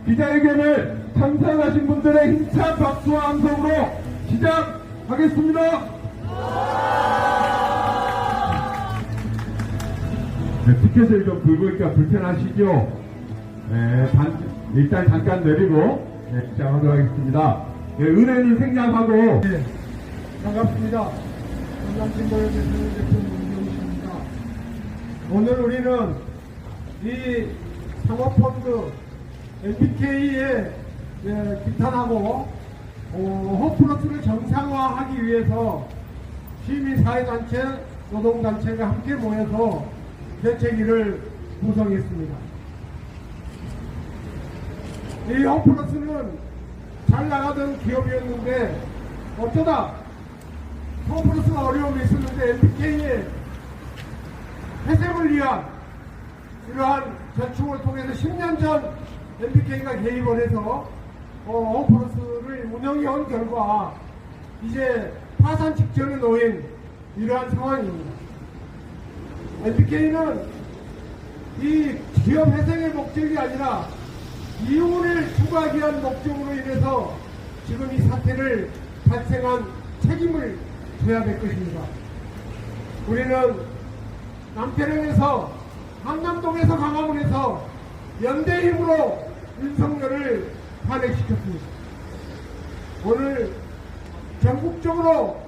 기자회견을 참석하신 분들의 힘찬 박수와 함성으로 시작하겠습니다. 네, 티켓을 좀 들고 있기가 불편하시죠? 네, 일단 잠깐 내리고 시작하도록 하겠습니다. 네, 은혜는 생략하고. 네, 반갑습니다. 전남진보의 대표 문경식입니다. 오늘 우리는 이 상업펀드 MBK에 기탄하고 홈플러스를 정상화하기 위해서 시민사회단체, 노동단체가 함께 모여서 대책위를 구성했습니다. 이 홈플러스는 잘 나가던 기업이었는데 어쩌다 홈플러스가 어려움이 있었는데 MBK의 회생을 위한 이러한 저축을 통해서 10년 전 MBK가 개입을 해서 홈플러스를 운영해온 결과 이제 파산 직전에 놓인 이러한 상황입니다. MBK는 이 기업 회생의 목적이 아니라 이윤을 추구하기 위한 목적으로 인해서 지금 이 사태를 발생한 책임을 져야 될 것입니다. 우리는 남태령에서 한남동에서 강화문에서 연대 힘으로 윤석열을 탄핵시켰습니다. 오늘 전국적으로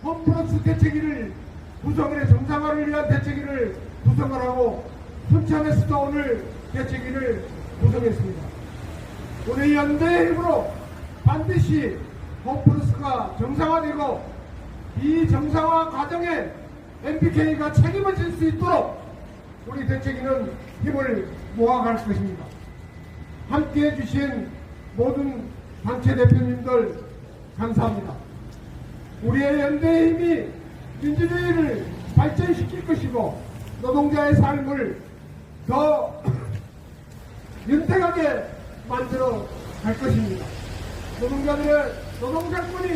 홈플러스 대책위를 구성을 해 정상화를 위한 대책위를 구성을 하고 순천에서도 오늘 대책위를 구성했습니다. 우리 연대의 힘으로 반드시 홈플러스가 정상화되고 이 정상화 과정에 MBK가 책임을 질 수 있도록 우리 대책위는 힘을 모아갈 것입니다. 함께해 주신 모든 단체 대표님들 감사합니다. 우리의 연대의 힘이 민주주의를 발전시킬 것이고 노동자의 삶을 더 윤택하게 만들어 갈 것입니다. 노동자들의 노동자권이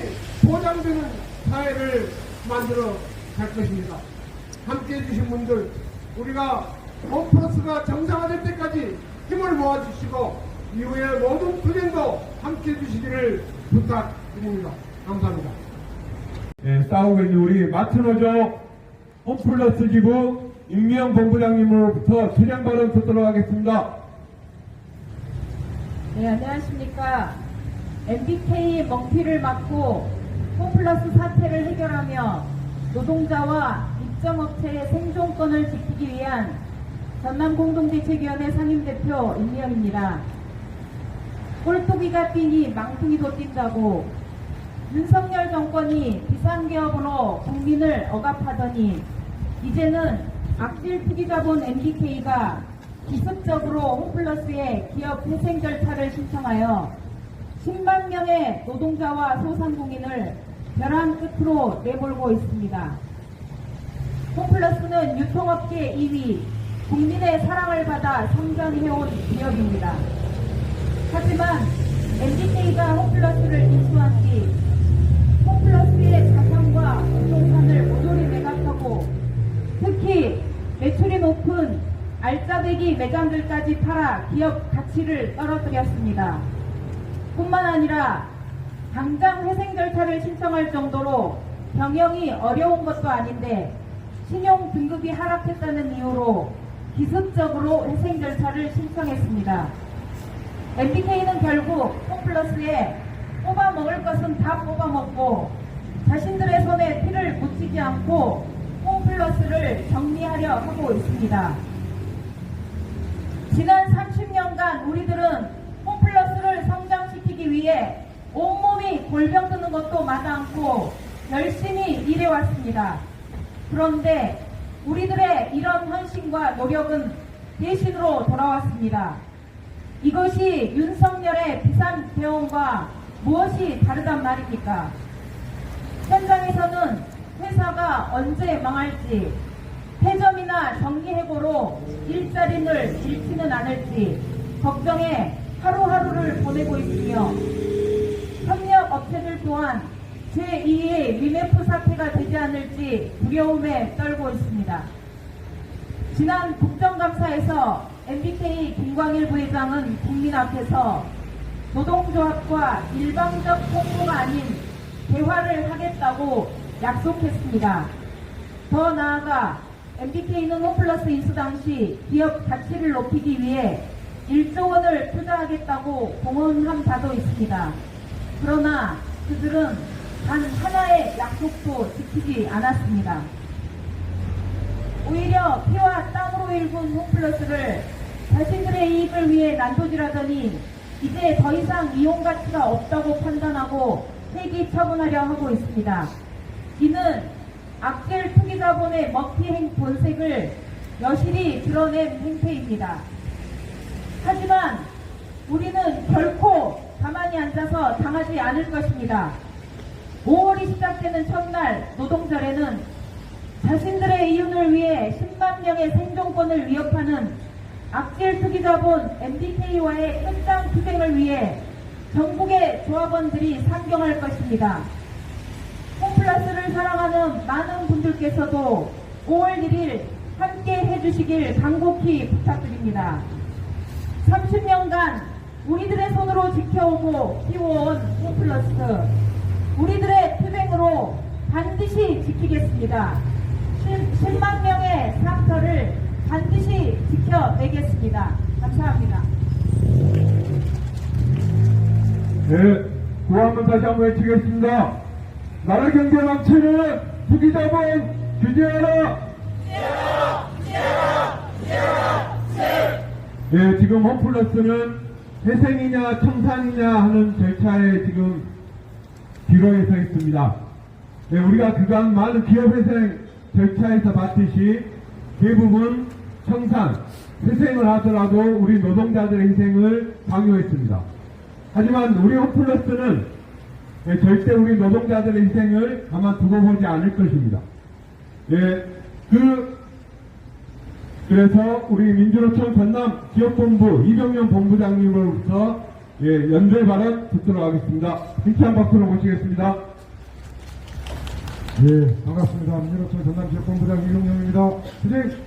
보장되는 사회를 만들어 갈 것입니다. 함께해 주신 분들 우리가 홈플러스가 정상화될 때까지 힘을 모아주시고 이후에 모든 투쟁도 함께해 주시기를 부탁드립니다. 감사합니다. 네, 싸우고 있는 우리 마트노조 홈플러스 지부 임미영 본부장님으로부터 수량 발언 듣도록 하겠습니다. 네, 안녕하십니까. MBK 먹튀를 막고 홈플러스 사태를 해결하며 노동자와 입점업체의 생존권을 지키기 위한 전남공동대책위원회 상임대표 임미영입니다. 꼴뚜기가 뛰니 망둥이도 뛴다고 윤석열 정권이 비상기업으로 국민을 억압하더니 이제는 악질 투기자본 MBK가 기습적으로 홈플러스에 기업 회생 절차를 신청하여 10만 명의 노동자와 소상공인을 벼랑 끝으로 내몰고 있습니다. 홈플러스는 유통업계 2위, 국민의 사랑을 받아 성장해온 기업입니다. 하지만 MBK가 홈플러스를 인수한 뒤 홈플러스의 자산과 부동산을 모조리 매각하고 특히 매출이 높은 알짜배기 매장들까지 팔아 기업 가치를 떨어뜨렸습니다. 뿐만 아니라 당장 회생 절차를 신청할 정도로 경영이 어려운 것도 아닌데 신용 등급이 하락했다는 이유로 기습적으로 회생 절차를 신청했습니다. MBK는 결국 홈플러스에 뽑아먹을 것은 다 뽑아먹고 자신들의 손에 피를 묻히지 않고 홈플러스를 정리하려 하고 있습니다. 지난 30년간 우리들은 홈플러스를 성장시키기 위해 온몸이 골병 드는 것도 마다 않고 열심히 일해왔습니다. 그런데 우리들의 이런 헌신과 노력은 배신으로 돌아왔습니다. 이것이 윤석열의 비상대응과 무엇이 다르단 말입니까? 현장에서는 회사가 언제 망할지, 폐점이나 정리해고로 일자리를 잃지는 않을지 걱정에 하루하루를 보내고 있으며 협력업체들 또한 제2의 위메프 사태가 되지 않을지 두려움에 떨고 있습니다. 지난 국정감사에서 MBK 김광일 부회장은 국민 앞에서 노동조합과 일방적 홍보가 아닌 대화를 하겠다고 약속했습니다. 더 나아가 MBK는 홈플러스 인수 당시 기업 가치를 높이기 위해 1조 원을 투자하겠다고 공언한 바도 있습니다. 그러나 그들은 단 하나의 약속도 지키지 않았습니다. 오히려 피와 땀으로 일군 홈플러스를 자신들의 이익을 위해 난도질하더니 이제 더 이상 이용 가치가 없다고 판단하고 폐기 처분하려 하고 있습니다. 이는 악질 투기 자본의 먹튀 본색을 여실히 드러낸 행태입니다. 하지만 우리는 결코 가만히 앉아서 당하지 않을 것입니다. 5월이 시작되는 첫날 노동절에는 자신들의 이윤을 위해 10만 명의 생존권을 위협하는 악질 투기 자본 MBK와의 끝장 투쟁을 위해 전국의 조합원들이 상경할 것입니다. 홈플러스를 사랑하는 많은 분들께서도 5월 1일 함께 해주시길 간곡히 부탁드립니다. 30년간 우리들의 손으로 지켜오고 키워온 홈플러스, 우리들의 투쟁으로 반드시 지키겠습니다. 10만 명의 상처를 반드시 지켜내겠습니다. 감사합니다. 네, 구호한번 다시 한번 외치겠습니다. 나라 경제 망치는 투기자본 규제하라! 네, 지금 홈플러스는 회생이냐 청산이냐 하는 절차에 지금 기로에 서 있습니다. 네, 우리가 그간 많은 기업회생 절차에서 봤듯이 대부분 청산, 회생을 하더라도 우리 노동자들의 희생을 강요했습니다. 하지만 우리 홈플러스는 절대 우리 노동자들의 희생을 가만두고 보지 않을 것입니다. 예, 그래서 우리 민주노총 전남 지역본부 이병현 본부장님으로부터 연대 발언 듣도록 하겠습니다. 힘찬 박수로 모시겠습니다. 예, 반갑습니다. 민주노총 전남 지역본부장 이용영입니다. 주席!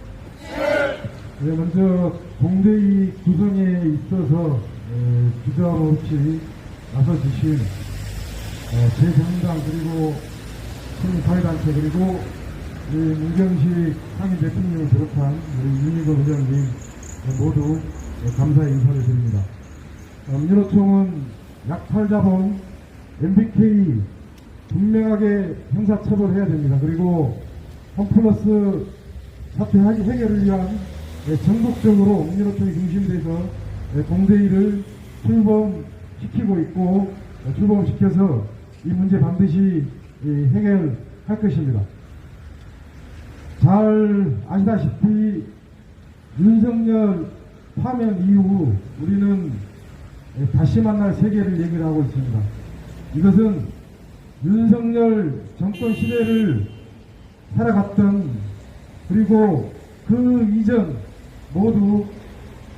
예, 먼저 동대위 구성에 있어서 주저함 없이 나서주신 제3당 그리고 시민사회단체 그리고 문경시 상임 대통령을 비롯한 우리 윤희도 회장님 모두 감사의 인사를 드립니다. 민주노총은 약탈자본 MBK 분명하게 형사처벌해야 됩니다. 그리고 홈플러스 사태 해결을 위한 전국적으로 민주노총이 중심돼서 동대위를 출범시키고 있고 출범시켜서 이 문제 반드시 해결할 것입니다. 잘 아시다시피 윤석열 파면 이후 우리는 다시 만날 세계를 얘기를 하고 있습니다. 이것은 윤석열 정권 시대를 살아갔던 그리고 그 이전 모두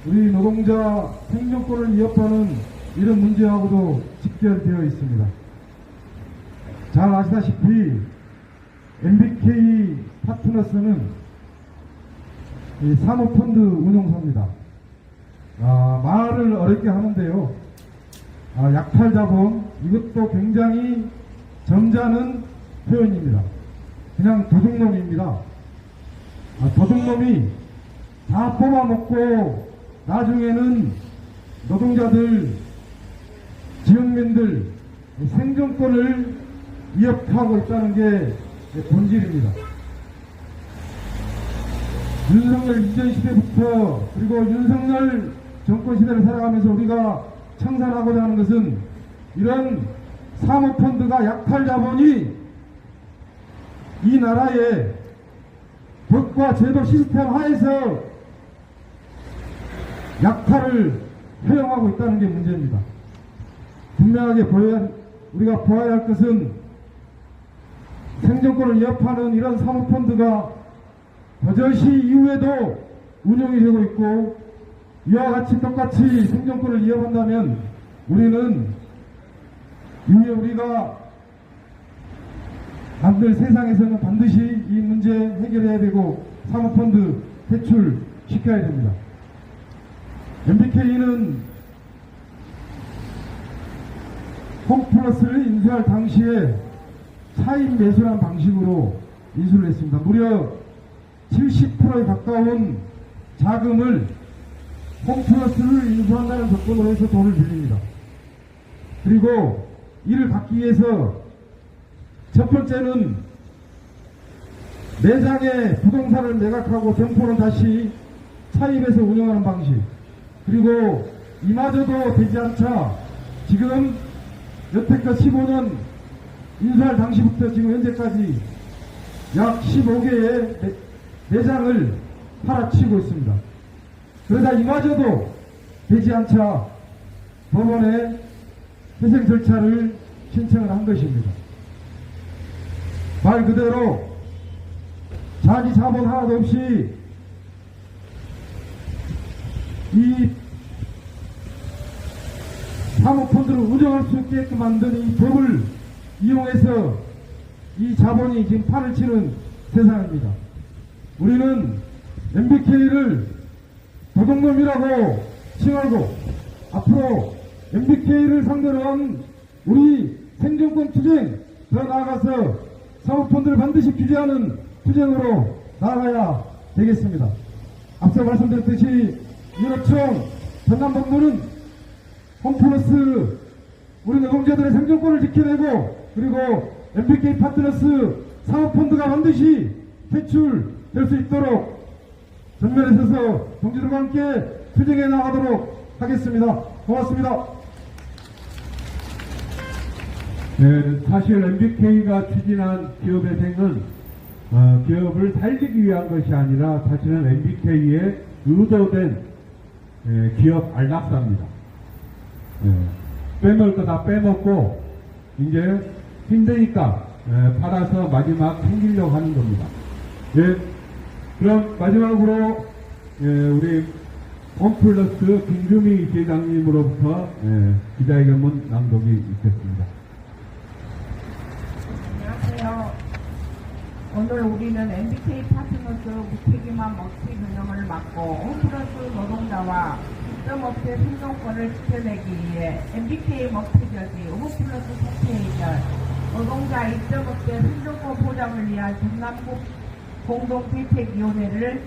우리 노동자 생존권을 위협하는 이런 문제하고도 직결되어 있습니다. 잘 아시다시피 MBK 파트너스는 사모펀드 운용사입니다. 말을 어렵게 하는데요. 약탈자본 이것도 굉장히 점잖은 표현입니다. 그냥 도둑놈입니다. 도둑놈이 다 뽑아먹고 나중에는 노동자들, 지역민들 생존권을 위협하고 있다는 게 본질입니다. 윤석열 이전 시대부터 그리고 윤석열 정권 시대를 살아가면서 우리가 청산하고자 하는 것은 이런 사모펀드가 약탈자본이 이 나라의 법과 제도 시스템 하에서 약탈을 허용하고 있다는 게 문제입니다. 분명하게 우리가 보아야 할 것은 생존권을 위협하는 이런 사모펀드가 버젓이 이후에도 운영이 되고 있고 이와 같이 똑같이 생존권을 위협한다면 우리는 이후에 우리가 만들 세상에서는 반드시 이 문제 해결해야 되고 사모펀드 퇴출시켜야 됩니다. MBK는 홈플러스를 인수할 당시에 차입 매수란 방식으로 인수를 했습니다. 무려 70%에 가까운 자금을 홈플러스를 인수한다는 조건으로 해서 돈을 빌립니다. 그리고 이를 받기 위해서 첫 번째는 매장에 부동산을 매각하고 점포는 다시 차입해서 운영하는 방식. 그리고 이마저도 되지 않자 지금 여태껏 15년 인수할 당시부터 지금 현재까지 약 15개의 매장을 팔아치우고 있습니다. 그러다 이마저도 되지 않자 법원에 회생 절차를 신청을 한 것입니다. 말 그대로 자기 자본 하나도 없이 이 사모펀드를 운영할 수 있게끔 만든 이 법을 이용해서 이 자본이 지금 판을 치는 세상입니다. 우리는 MBK를 도둑놈이라고 칭하고 앞으로 MBK를 상대로 한 우리 생존권 투쟁, 더 나아가서 사모펀드를 반드시 규제하는 투쟁으로 나아가야 되겠습니다. 앞서 말씀드렸듯이 유럽총 전남본부는 홈플러스 우리 노동자들의 생존권을 지켜내고 그리고 MBK 파트너스 사모펀드가 반드시 퇴출될 수 있도록 전면에 서서 동지들과 함께 투쟁해 나가도록 하겠습니다. 고맙습니다. 네, 사실 MBK가 추진한 기업회생은 기업을 살리기 위한 것이 아니라 사실은 MBK의 의도된 기업 안락사입니다. 빼먹을 거 다 빼먹고 이제 힘드니까 팔아서 마지막 챙기려고 하는 겁니다. 그럼 마지막으로 우리 홈플러스 김규미 지회장님으로부터 기자회견문 낭독이 있겠습니다. 안녕하세요. 오늘 우리는 MBK 파트너스 무책임한 먹튀 경영을 막고 홈플러스 노동자와 입점업체 생존권을 지켜내기 위해 MBK 먹튀저지 홈플러스 사태 해결, 노동자 입점업체 생존권 보장을 위한 전남국 공동대책위원회를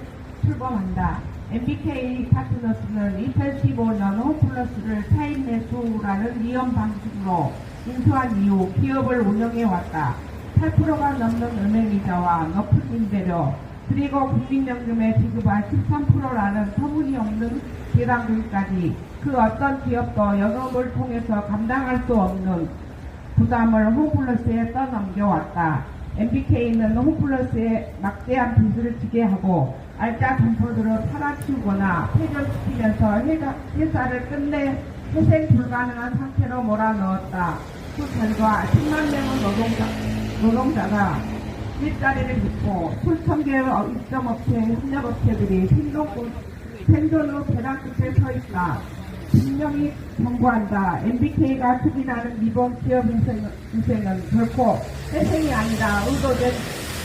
출범한다. MBK 파트너스는 2015년 홈플러스를 차입 매수라는 위험 방식으로 인수한 이후 기업을 운영해왔다. 8%가 넘는 은행이자와 높은 임대료, 그리고 국민연금에 지급한 13%라는 터무니없는 배당금까지 그 어떤 기업도 영업을 통해서 감당할 수 없는 부담을 홈플러스에 떠넘겨왔다. MBK는 홈플러스에 막대한 빚을 지게 하고 알짜 점포들을 팔아치우거나 폐전시키면서 회사를 끝내 회생 불가능한 상태로 몰아넣었다. 그 결과 10만 명의 노동자가 일자리를 잃고 수천 개의 입점업체, 협력업체들이 생존으로 벼랑 끝에 서 있다. 분명히 경고한다. MBK가 추진하는 미봉 기업 인생은 결코 회생이 아니라 의도된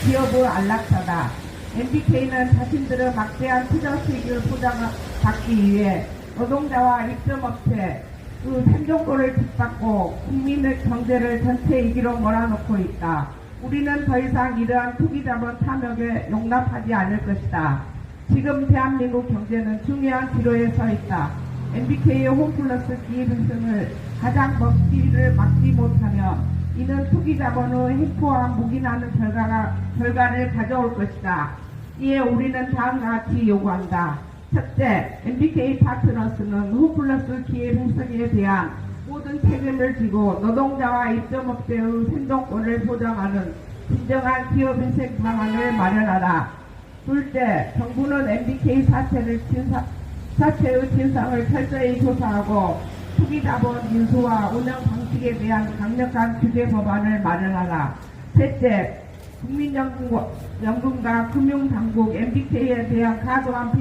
기업의 안락사다. MBK는 자신들의 막대한 투자 수익을 보장받기 위해 노동자와 입점업체 그 생존권을 뒷받고 국민의 경제를 전체 이기로 몰아넣고 있다. 우리는 더 이상 이러한 투기자본 탐욕에 용납하지 않을 것이다. 지금 대한민국 경제는 중요한 기로에 서 있다. MBK의 홈플러스 기회등등을 가장 먹튀를 막지 못하면 이는 투기자본의 횡포와 묵인하는 결과를 가져올 것이다. 이에 우리는 다음과 같이 요구한다. 첫째, MBK 파트너스는 홈플러스 기회 형성에 대한 모든 책임을 지고 노동자와 입점업체의 생존권을 보장하는 진정한 기업 인생 방안을 마련하라. 둘째, 정부는 MBK 사태의 진상을 철저히 조사하고 투기자본 인수와 운영 방식에 대한 강력한 규제 법안을 마련하라. 셋째, 국민연금과 금융당국 MBK에 대한 과도한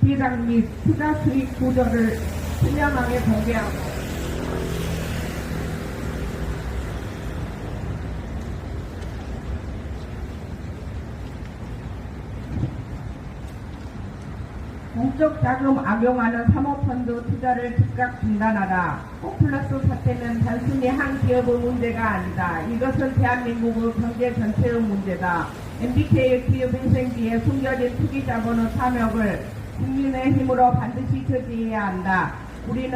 배당 및 투자 수익 구조를 투명하게 공개하고 공적 자금 악용하는 사모펀드 투자를 즉각 중단하라. 홈플러스 사태는 단순히 한 기업의 문제가 아니다. 이것은 대한민국의 경제 전체의 문제다. MBK의 기업 인생기에 숨겨진 투기 자본의 탐욕을 국민의 힘으로 반드시 저지해야 한다. 우리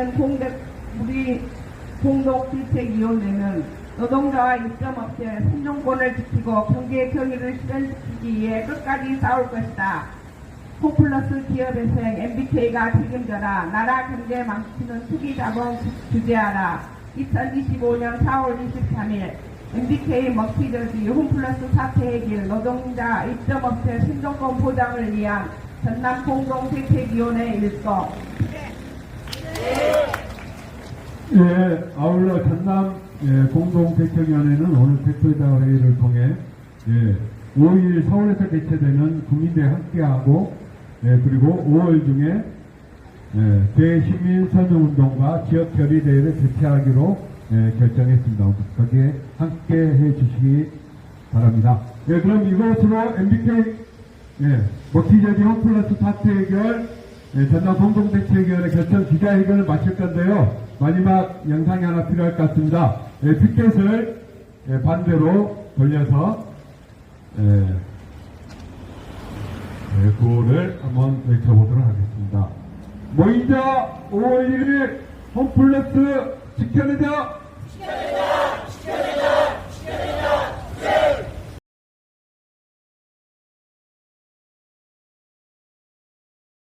공동주택위원회는 노동자와 일점 없이 생존권을 지키고 경제 경위를 실현시키기 위해 끝까지 싸울 것이다. 홈플러스 기업회생 MBK가 책임져라. 나라 경제 망치는 투기 자본 규제하라. 2025년 4월 23일 MBK 먹튀저지 홈플러스 사태 해결 노동자 입점업체 생존권 보장을 위한 전남 공동대책위원회 일동. 예, 아울러 전남 공동대책위원회는 오늘 대표자 회의를 통해 5일 서울에서 개최되는 국민대회 함께하고 그리고 5월 중에 대시민 선거운동과 지역 결의대회를 개최하기로 결정했습니다. 거기에 함께해 주시기 바랍니다. 그럼 이것으로 MBK 먹튀저지 홈플러스 사태 해결 전남 공동대책위원회 결정 기자회견을 마칠 건데요. 마지막 영상이 하나 필요할 것 같습니다. 피켓을 반대로 돌려서 구호를 한번 외쳐보도록 하겠습니다. 모이자 5월 1일 홈플러스 지켜내자! 지켜내자!